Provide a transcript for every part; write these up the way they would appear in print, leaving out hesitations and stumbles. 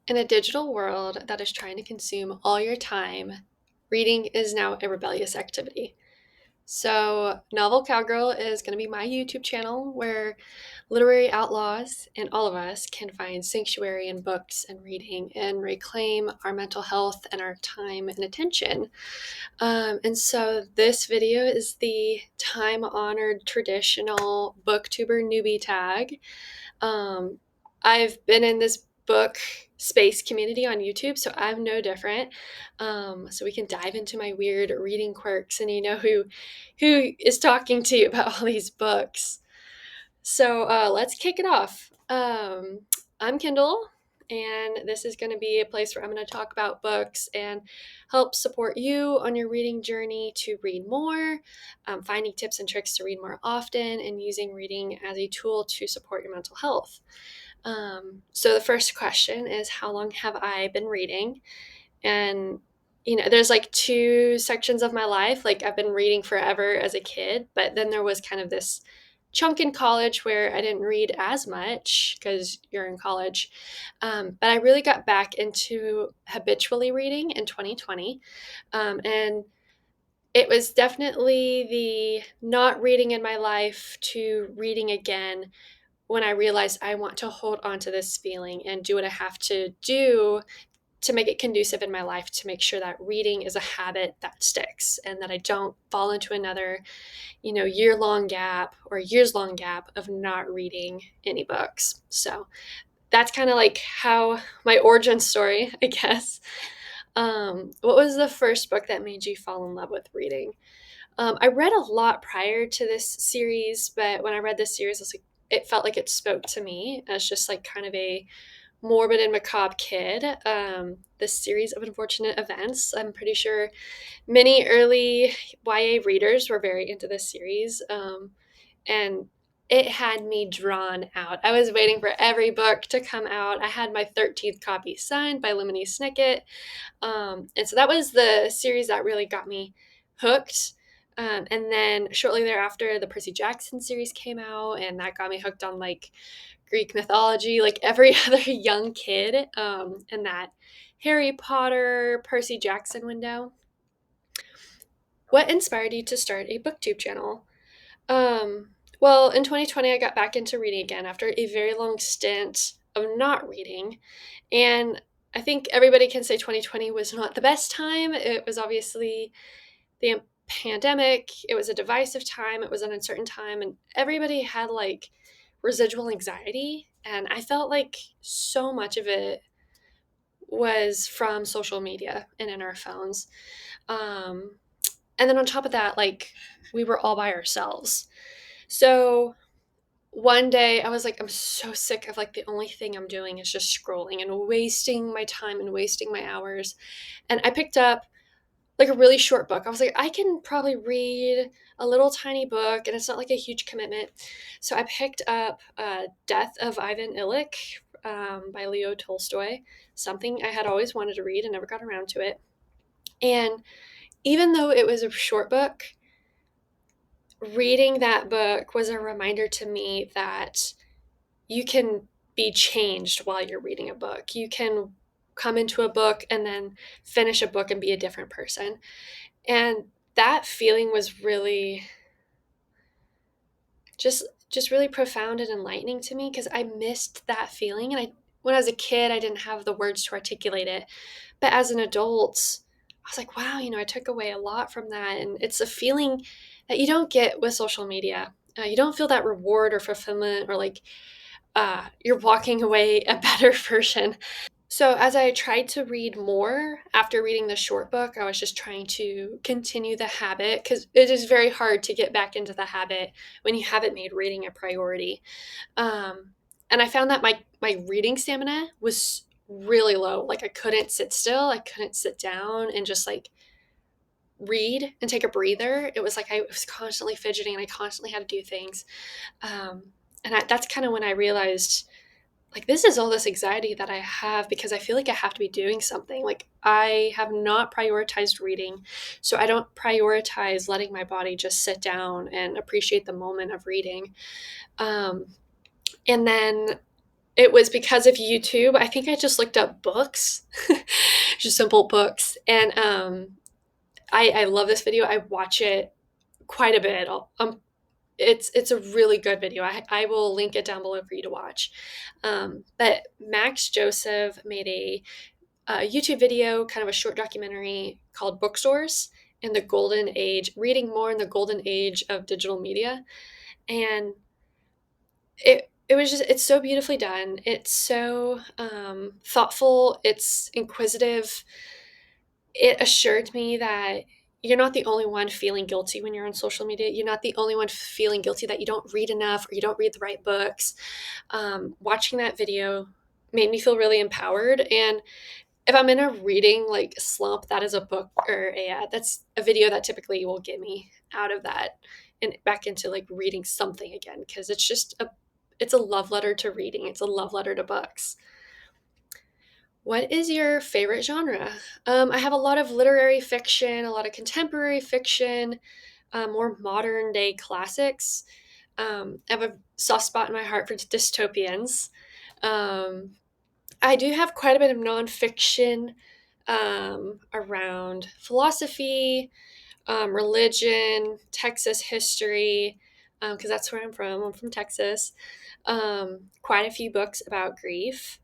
In a digital world that is trying to consume all your time, reading is now a rebellious activity. So, Novel Cowgirl is going to be my YouTube channel where literary outlaws and all of us can find sanctuary in books and reading and reclaim our mental health and our time and attention. And so, this video is the time honored traditional booktuber newbie tag. um, I've been in this book space community on YouTube, so I'm no different. So we can dive into my weird reading quirks and who is talking to you about all these books. So let's kick it off. I'm Kendall, and this is going to be a place where I'm going to talk about books and help support you on your reading journey to read more, finding tips and tricks to read more often, and using reading as a tool to support your mental health. So the first question is, how long have I been reading? And there's like two sections of my life. Like I've been reading forever as a kid, but then there was kind of this chunk in college where I didn't read as much because you're in college. But I really got back into habitually reading in 2020. And it was definitely the not reading in my life to reading again when I realized I want to hold on to this feeling and do what I have to do to make it conducive in my life to make sure that reading is a habit that sticks and that I don't fall into another, year long gap or years long gap of not reading any books. So that's kind of like how my origin story, I guess. What was the first book that made you fall in love with reading? I read a lot prior to this series, but when I read this series, it felt like it spoke to me as just like kind of a morbid and macabre kid. This series of unfortunate events. I'm pretty sure many early YA readers were very into this series, and it had me drawn out. I was waiting for every book to come out. I had my 13th copy signed by Lemony Snicket. And so that was the series that really got me hooked. And then shortly thereafter, the Percy Jackson series came out, and that got me hooked on like Greek mythology, like every other young kid in that Harry Potter, Percy Jackson window. What inspired you to start a booktube channel? Well, in 2020, I got back into reading again after a very long stint of not reading. And I think everybody can say 2020 was not the best time. It was obviously the pandemic, it was a divisive time, it was an uncertain time, and everybody had like residual anxiety. And I felt like so much of it was from social media and in our phones. Um, and then on top of that, like we were all by ourselves. So one day I was like, I'm so sick of like the only thing I'm doing is just scrolling and wasting my time and wasting my hours. And I picked up like a really short book. I was like, I can probably read a little tiny book and it's not like a huge commitment. So I picked up Death of Ivan Illich by Leo Tolstoy, something I had always wanted to read and never got around to it. And even though it was a short book, reading that book was a reminder to me that you can be changed while you're reading a book. You can come into a book and then finish a book and be a different person. And that feeling was really just really profound and enlightening to me because I missed that feeling. And I when I was a kid, I didn't have the words to articulate it. But as an adult, I was like, wow, I took away a lot from that. And it's a feeling that you don't get with social media. You don't feel that reward or fulfillment or like you're walking away a better version. So, as I tried to read more after reading the short book, I was just trying to continue the habit because it is very hard to get back into the habit when you haven't made reading a priority. Um, and I found that my reading stamina was really low. Like, I couldn't sit still, I couldn't sit down and just like read and take a breather. It was like I was constantly fidgeting and I constantly had to do things. That's kind of when I realized like this is all this anxiety that I have because I feel like I have to be doing something. Like I have not prioritized reading. So I don't prioritize letting my body just sit down and appreciate the moment of reading. And then it was because of YouTube. I think I just looked up books, just simple books, and I love this video. I watch it quite a bit. It's a really good video. I will link it down below for you to watch. But Max Joseph made a YouTube video, kind of a short documentary called Bookstores in the Golden Age, reading more in the golden age of digital media. And it was just it's so beautifully done. It's so thoughtful. It's inquisitive. It assured me that you're not the only one feeling guilty when you're on social media. You're not the only one feeling guilty that you don't read enough or you don't read the right books. Watching that video made me feel really empowered. And if I'm in a reading like slump, that is a book or that's a video that typically will get me out of that and back into like reading something again, because it's a love letter to reading. It's a love letter to books. What is your favorite genre? I have a lot of literary fiction, a lot of contemporary fiction, more modern day classics. I have a soft spot in my heart for dystopians. Um, I do have quite a bit of nonfiction around philosophy, religion, Texas history, because that's where I'm from. I'm from Texas. Quite a few books about grief.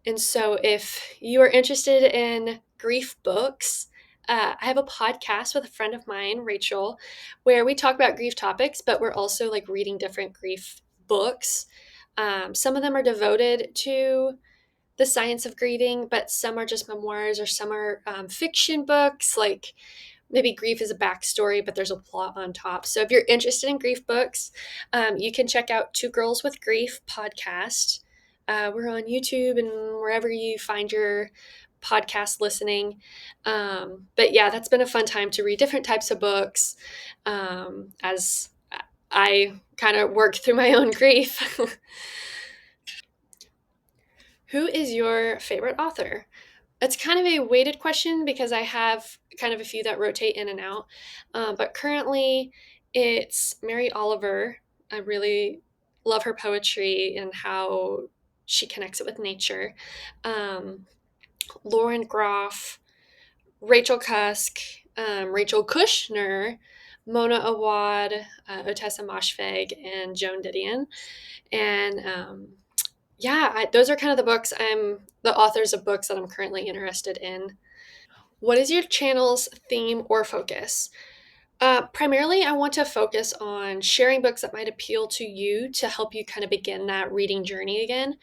And so, if you are interested in grief books, I have a podcast with a friend of mine, Rachel, where we talk about grief topics, but we're also like reading different grief books. Some of them are devoted to the science of grieving, but some are just memoirs or some are fiction books. Like maybe grief is a backstory, but there's a plot on top. So if you're interested in grief books, you can check out Two Girls with Grief podcast. We're on YouTube and wherever you find your podcast listening. But yeah, that's been a fun time to read different types of books as I kind of work through my own grief. Who is your favorite author? It's kind of a weighted question because I have kind of a few that rotate in and out. But currently, it's Mary Oliver. I really love her poetry and how she connects it with nature. Um, Lauren Groff, Rachel Cusk, Rachel Kushner, Mona Awad, Otessa Moshfegh, and Joan Didion. And yeah, those are kind of the authors of books that I'm currently interested in. What is your channel's theme or focus? Primarily, I want to focus on sharing books that might appeal to you to help you kind of begin that reading journey again.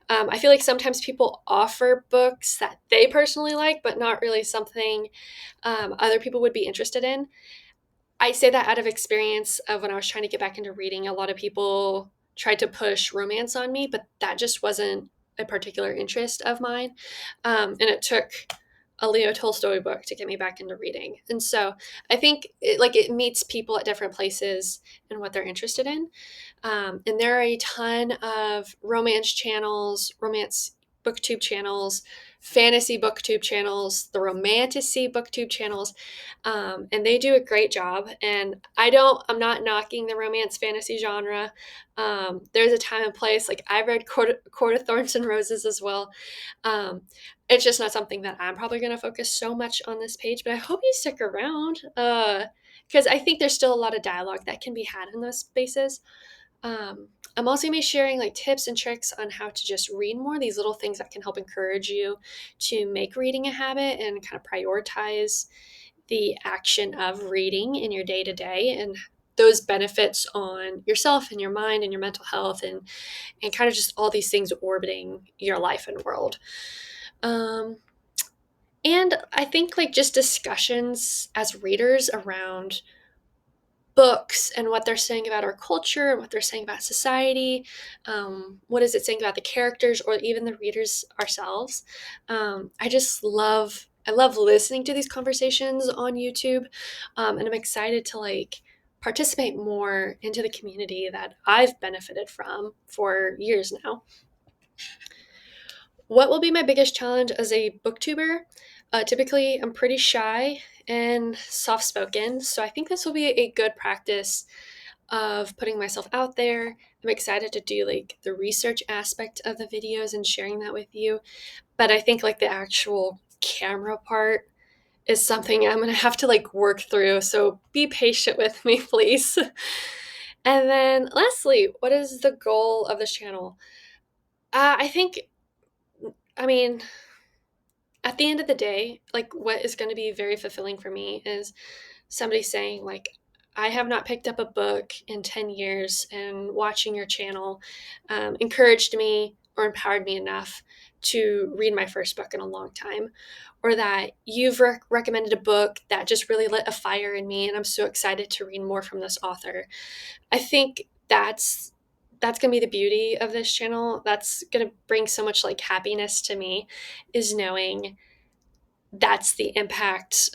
I feel like sometimes people offer books that they personally like, but not really something other people would be interested in. I say that out of experience of when I was trying to get back into reading. A lot of people tried to push romance on me, but that just wasn't a particular interest of mine. And it took a Leo Tolstoy book to get me back into reading. And so I think it meets people at different places and what they're interested in. And there are a ton of romance channels, romance booktube channels, fantasy booktube channels, the romantasy booktube channels, and they do a great job. And I'm not knocking the romance fantasy genre. There's a time and place. Like I've read Court of Thorns and Roses as well. Um, it's just not something that I'm probably going to focus so much on this page, but I hope you stick around because I think there's still a lot of dialogue that can be had in those spaces. I'm also going to be sharing like tips and tricks on how to just read more, these little things that can help encourage you to make reading a habit and kind of prioritize the action of reading in your day to day and those benefits on yourself and your mind and your mental health and kind of just all these things orbiting your life and world. Um, and I think like just discussions as readers around books and what they're saying about our culture and what they're saying about society. What is it saying about the characters or even the readers ourselves? I love listening to these conversations on YouTube, and I'm excited to like participate more into the community that I've benefited from for years now. What will be my biggest challenge as a booktuber? Typically, I'm pretty shy and soft spoken, so I think this will be a good practice of putting myself out there. I'm excited to do like the research aspect of the videos and sharing that with you. But I think like the actual camera part is something I'm going to have to like work through. So be patient with me, please. And then lastly, what is the goal of this channel? I think, I mean, at the end of the day, like what is going to be very fulfilling for me is somebody saying like, I have not picked up a book in 10 years, and watching your channel encouraged me or empowered me enough to read my first book in a long time, or that you've recommended a book that just really lit a fire in me and I'm so excited to read more from this author. I think that's going to be the beauty of this channel. That's going to bring so much like happiness to me, is knowing that's the impact,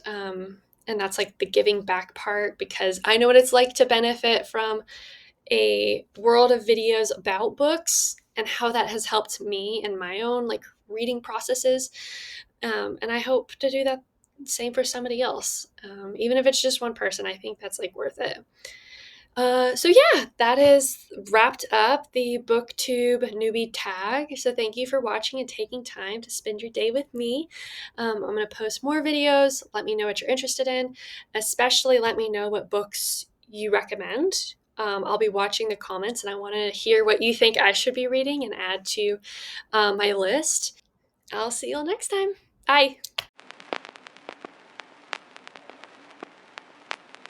and that's like the giving back part, because I know what it's like to benefit from a world of videos about books and how that has helped me in my own like reading processes. And I hope to do that same for somebody else, even if it's just one person. I think that's like worth it. So yeah, that is wrapped up the Booktube Newbie Tag. So thank you for watching and taking time to spend your day with me. I'm going to post more videos. Let me know what you're interested in. Especially let me know what books you recommend. I'll be watching the comments and I want to hear what you think I should be reading and add to my list. I'll see you all next time. Bye.